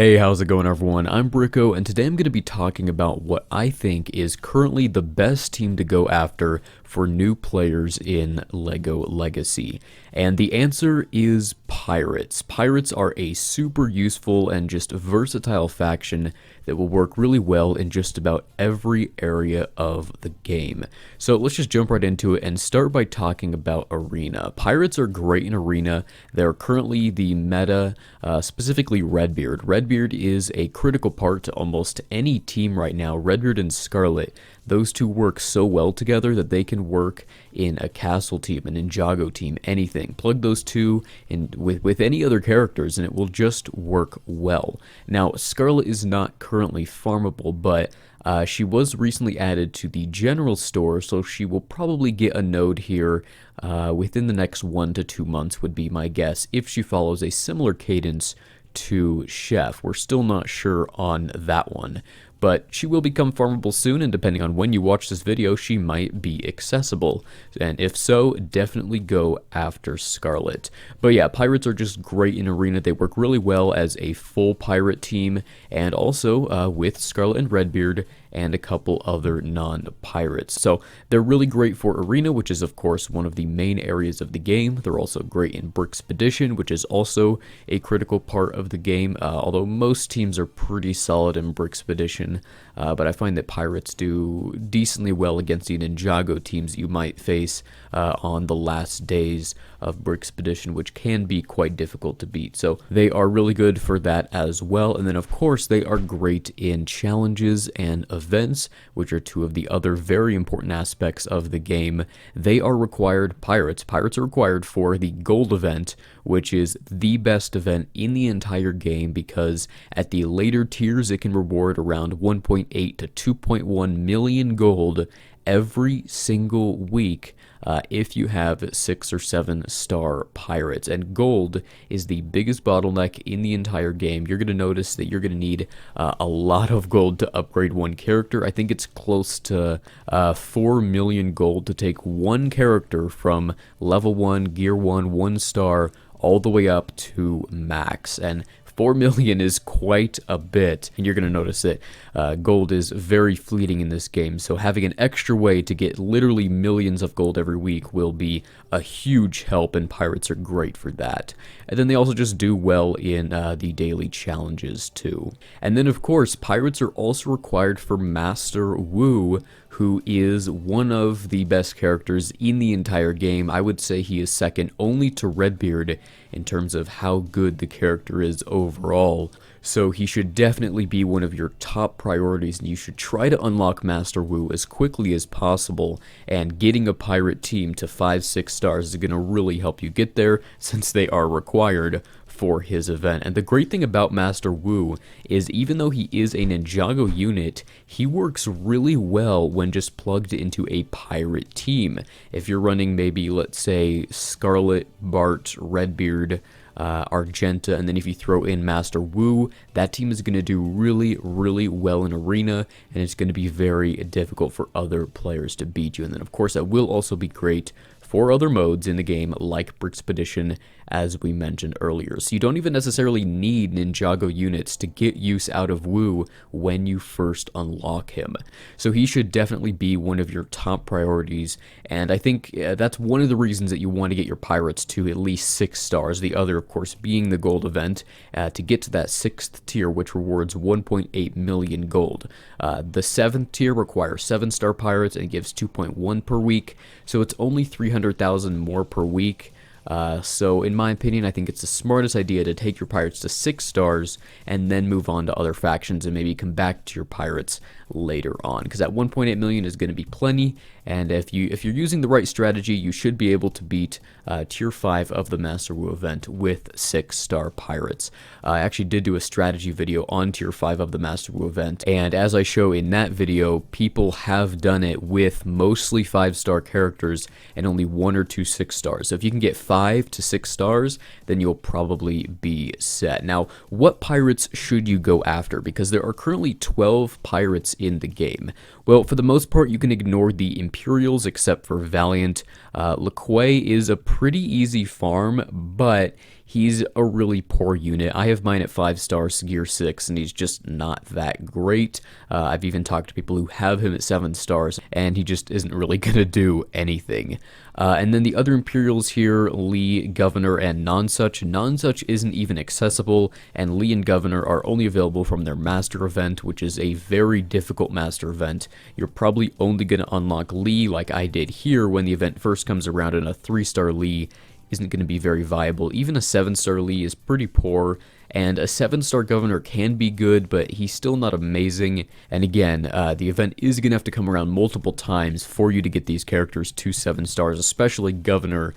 Hey, how's it going everyone? I'm Bricko, and today I'm going to be talking about what I think is currently the best team to go after for new players in LEGO Legacy. And the answer is Pirates. Pirates are a super useful and just versatile faction that will work really well in just about every area of the game. So let's just jump right into it and start by talking about Arena. Pirates are great in Arena. They're currently the meta, specifically Redbeard. Redbeard is a critical part to almost any team right now. Redbeard and Scarlet, those two work so well together that they can work in a castle team, an Ninjago team, anything. Plug those two in with any other characters and it will just work well. Now, Scarlet is not currently farmable, but she was recently added to the general store, so she will probably get a node here within the next 1 to 2 months would be my guess, if she follows a similar cadence to Chef. We're still not sure on that one, but she will become farmable soon, and depending on when you watch this video, she might be accessible. And if so, definitely go after Scarlet. But yeah, Pirates are just great in Arena. They work really well as a full pirate team, and also with Scarlet and Redbeard and a couple other non-pirates. So they're really great for Arena, which is of course one of the main areas of the game. They're also great in Berks Edition, which is also a critical part of the game, although most teams are pretty solid in Berks Edition. But I find that Pirates do decently well against the Ninjago teams you might face on the last days of Bricko Edition, which can be quite difficult to beat. So they are really good for that as well. And then of course they are great in challenges and events, which are two of the other very important aspects of the game. They are required. Pirates are required for the gold event, which is the best event in the entire game, because at the later tiers it can reward around 1.8 to 2.1 million gold every single week if you have 6 or 7 star pirates. And gold is the biggest bottleneck in the entire game. You're going to notice that you're going to need a lot of gold to upgrade one character. I think it's close to 4 million gold to take one character from level 1, gear 1, 1 star, all the way up to max. And 4 million is quite a bit, and you're going to notice that gold is very fleeting in this game, so having an extra way to get literally millions of gold every week will be a huge help, and Pirates are great for that. And then they also just do well in the daily challenges too. And then of course, Pirates are also required for Master Wu, who is one of the best characters in the entire game. I would say he is second only to Redbeard in terms of how good the character is overall. So he should definitely be one of your top priorities, and you should try to unlock Master Wu as quickly as possible, and getting a pirate team to 5-6 stars is going to really help you get there, since they are required for his event. And the great thing about Master Wu is, even though he is a Ninjago unit, he works really well when just plugged into a pirate team. If you're running maybe, let's say, Scarlet, Bart, Redbeard, Argenta, and then if you throw in Master Wu, that team is going to do really, really well in Arena, and it's going to be very difficult for other players to beat you. And then of course that will also be great for other modes in the game, like Bricko Edition, as we mentioned earlier. So you don't even necessarily need Ninjago units to get use out of Wu when you first unlock him. So he should definitely be one of your top priorities, and I think that's one of the reasons that you want to get your pirates to at least 6 stars, the other of course being the gold event, to get to that 6th tier, which rewards 1.8 million gold. The 7th tier requires 7-star pirates and gives 2.1 per week, so it's only 300,000 more per week. So in my opinion, I think it's the smartest idea to take your pirates to 6 stars and then move on to other factions and maybe come back to your pirates later on, because that 1.8 million is going to be plenty, and if you're using the right strategy, you should be able to beat tier 5 of the Master Wu event with 6-star pirates. I actually did do a strategy video on tier 5 of the Master Wu event, and as I show in that video, people have done it with mostly 5-star characters and only 1 or 2 6 stars. So if you can get 5 to 6 stars, then you'll probably be set. Now, what pirates should you go after? Because there are currently 12 pirates in the game. Well, for the most part, you can ignore the Imperials except for Valiant. LeQuay is a pretty easy farm, but he's a really poor unit. I have mine at 5 stars, gear 6, and he's just not that great. I've even talked to people who have him at 7 stars, and he just isn't really going to do anything. And then the other Imperials here, Lee, Governor, and Nonsuch. Nonsuch isn't even accessible, and Lee and Governor are only available from their Master event, which is a very difficult Master event. You're probably only going to unlock Lee like I did here when the event first comes around, and a 3-star Lee isn't going to be very viable. Even a 7-star Lee is pretty poor, and a 7-star Governor can be good, but he's still not amazing. And again, the event is going to have to come around multiple times for you to get these characters to 7 stars, especially Governor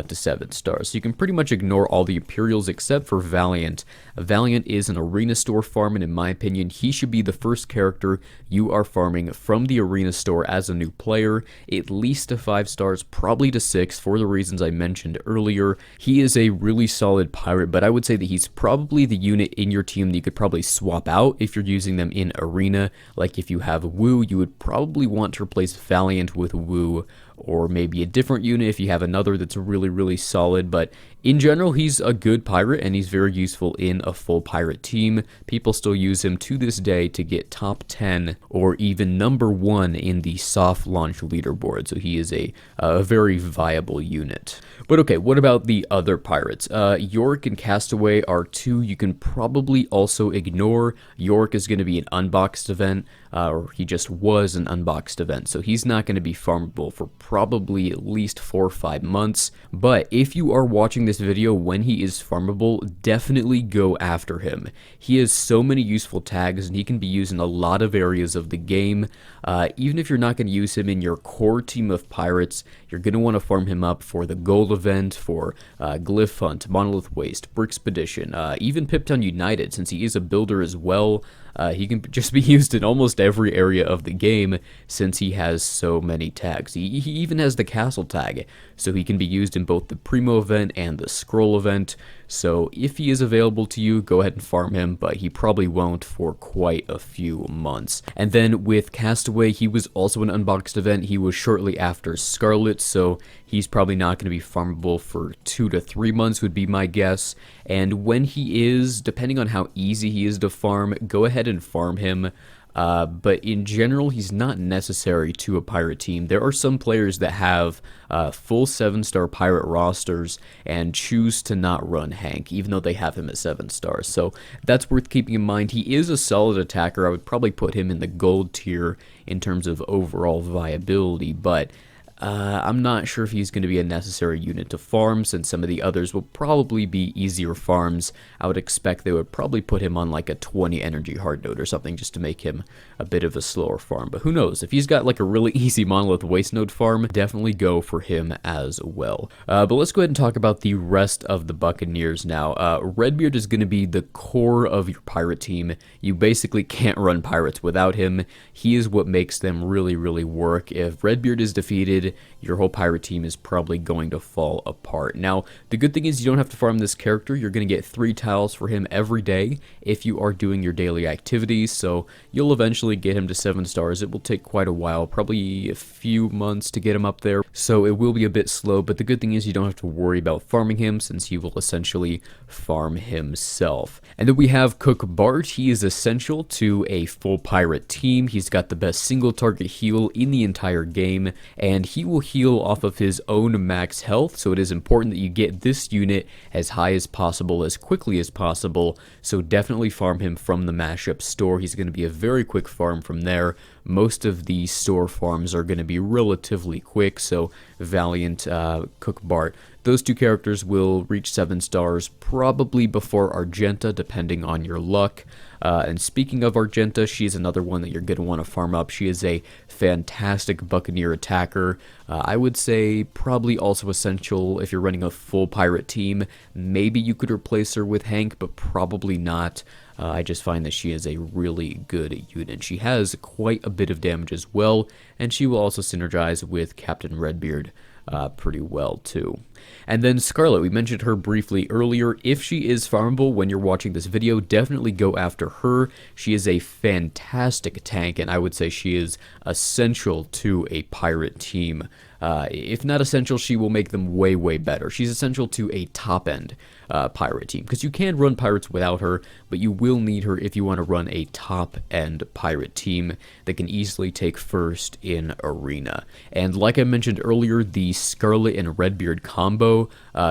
to 7 stars. So you can pretty much ignore all the Imperials except for Valiant. Valiant is an arena store farm, and in my opinion, he should be the first character you are farming from the arena store as a new player, at least to 5 stars, probably to 6 for the reasons I mentioned earlier. He is a really solid pirate, but I would say that he's probably the unit in your team that you could probably swap out if you're using them in arena. Like if you have Wu, you would probably want to replace Valiant with Wu, or maybe a different unit if you have another that's really solid. But in general, he's a good pirate, and he's very useful in a full pirate team. People still use him to this day to get top 10 or even number 1 in the soft launch leaderboard, so he is a very viable unit. But okay, what about the other pirates? York and Castaway are 2 you can probably also ignore. York is going to be an unboxed event, or he just was an unboxed event, so he's not going to be farmable for probably at least 4 or 5 months. But if you are watching this video when he is farmable, definitely go after him. He has so many useful tags, and he can be used in a lot of areas of the game. Even if you're not going to use him in your core team of pirates, you're going to want to farm him up for the gold event, for Glyph Hunt, Monolith Waste, Berks Edition, even Piptown United, since he is a builder as well. He can just be used in almost every area of the game since he has so many tags. He even has the castle tag, so he can be used in both the Primo event and the Scroll event. So if he is available to you, go ahead and farm him, but he probably won't for quite a few months. And then with Castaway, he was also an unboxed event. He was shortly after Scarlet, so he's probably not going to be farmable for 2 to 3 months would be my guess. And when he is, depending on how easy he is to farm, go ahead and farm him. But in general, he's not necessary to a pirate team. There are some players that have full 7-star pirate rosters and choose to not run Hank, even though they have him at 7 stars. So that's worth keeping in mind. He is a solid attacker. I would probably put him in the gold tier in terms of overall viability, but I'm not sure if he's going to be a necessary unit to farm, since some of the others will probably be easier farms. I would expect they would probably put him on like a 20 energy hard node or something just to make him a bit of a slower farm. But who knows? If he's got like a really easy monolith waste node farm, definitely go for him as well. But let's go ahead and talk about the rest of the Buccaneers now. Redbeard is going to be the core of your pirate team. You basically can't run pirates without him. He is what makes them really work. If Redbeard is defeated, your whole pirate team is probably going to fall apart. Now, the good thing is you don't have to farm this character. You're going to get 3 tiles for him every day if you are doing your daily activities, so you'll eventually get him to 7 stars. It will take quite a while, probably a few months to get him up there, so it will be a bit slow, but the good thing is you don't have to worry about farming him, since he will essentially farm himself. And then we have Cook Bart. He is essential to a full pirate team. He's got the best single target heal in the entire game, and he will heal off of his own max health, so it is important that you get this unit as high as possible, as quickly as possible, so definitely farm him from the mashup store. He's going to be a very quick farm from there. Most of the store farms are going to be relatively quick, so Valiant, Cook Bart, those 2 characters will reach 7 stars probably before Argenta, depending on your luck. And speaking of Argenta, she's another one that you're going to want to farm up. She is a fantastic Buccaneer attacker. I would say probably also essential if you're running a full pirate team. Maybe you could replace her with Hank, but probably not. I just find that she is a really good unit. She has quite a bit of damage as well, and she will also synergize with Captain Redbeard pretty well too. And then Scarlet, we mentioned her briefly earlier. If she is farmable when you're watching this video, definitely go after her. She is a fantastic tank, and I would say she is essential to a pirate team. If not essential, she will make them way, way better. She's essential to a top-end pirate team, because you can run pirates without her, but you will need her if you want to run a top-end pirate team that can easily take first in arena. And like I mentioned earlier, the Scarlet and Redbeard combo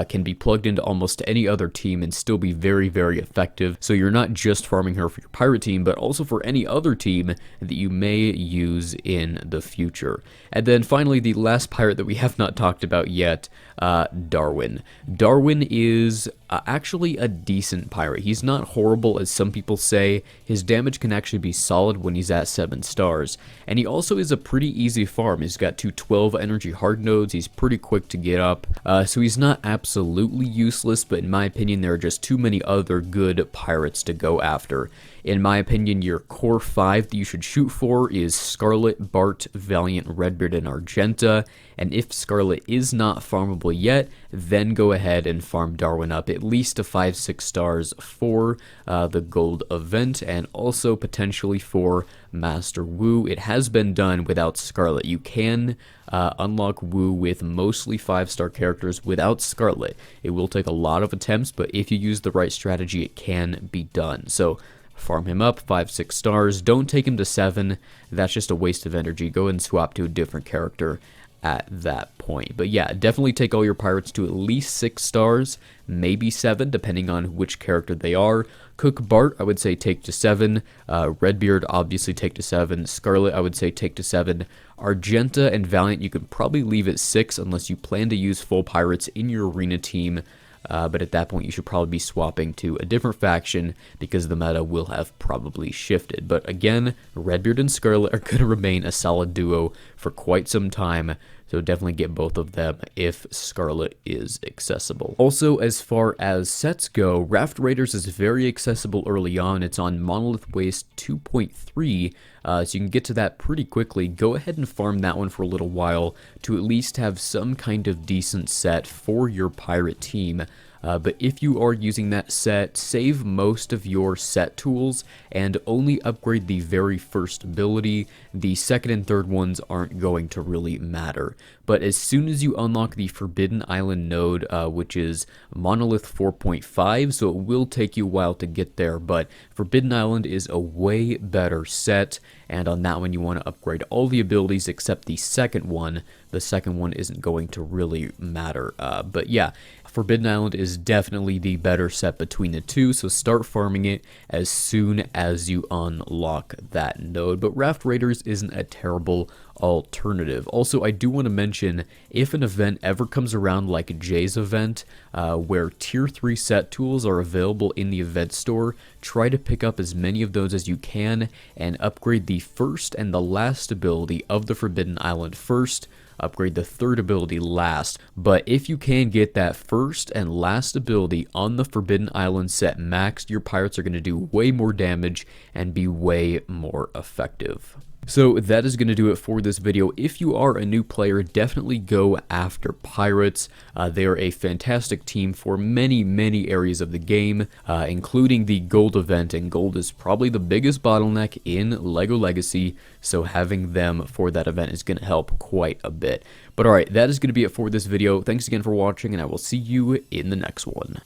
can be plugged into almost any other team and still be very, very effective. So you're not just farming her for your pirate team, but also for any other team that you may use in the future. And then finally, the last pirate that we have not talked about yet, Darwin. Darwin is actually a decent pirate. He's not horrible as some people say. His damage can actually be solid when he's at 7 stars. And he also is a pretty easy farm. He's got 2 12 energy hard nodes. He's pretty quick to get up. So he's not absolutely useless, but in my opinion, there are just too many other good pirates to go after. In my opinion, your core 5 that you should shoot for is Scarlet, Bart, Valiant, Redbeard, and Argenta. And if Scarlet is not farmable yet, then go ahead and farm Darwin up at least to 5-6 stars for the gold event, and also potentially for Master Wu. It has been done without Scarlet. You can unlock Wu with mostly 5-star characters without Scarlet. It will take a lot of attempts, but if you use the right strategy, it can be done. So farm him up 5-6 stars. Don't take him to 7. That's just a waste of energy. Go and swap to a different character at that point. But yeah, definitely take all your pirates to at least 6 stars, maybe 7, depending on which character they are. Cook Bart, I would say take to 7. Redbeard, obviously take to 7. Scarlet, I would say take to 7. Argenta and Valiant, you could probably leave at 6 unless you plan to use full pirates in your arena team. But at that point, you should probably be swapping to a different faction because the meta will have probably shifted. But again, Redbeard and Scarlet are going to remain a solid duo for quite some time. So definitely get both of them if Scarlet is accessible. Also, as far as sets go, Raft Raiders is very accessible early on. It's on Monolith Waste 2.3, so you can get to that pretty quickly. Go ahead and farm that one for a little while to at least have some kind of decent set for your pirate team. But if you are using that set, save most of your set tools and only upgrade the very first ability. The second and third ones aren't going to really matter. But as soon as you unlock the Forbidden Island node, which is Monolith 4.5, so it will take you a while to get there, but Forbidden Island is a way better set, and on that one you want to upgrade all the abilities except the second one. The second one isn't going to really matter. But yeah, Forbidden Island is definitely the better set between the two, so start farming it as soon as you unlock that node. But Raft Raiders isn't a terrible alternative. Also, I do want to mention, if an event ever comes around like Jay's event, where tier 3 set tools are available in the event store, try to pick up as many of those as you can and upgrade the first and the last ability of the Forbidden Island first. Upgrade the third ability last. But if you can get that first and last ability on the Forbidden Island set maxed, your pirates are going to do way more damage and be way more effective. So that is going to do it for this video. If you are a new player, definitely go after pirates. They are a fantastic team for many, many areas of the game, including the gold event, and gold is probably the biggest bottleneck in LEGO Legacy, so having them for that event is going to help quite a bit. But alright, that is going to be it for this video. Thanks again for watching, and I will see you in the next one.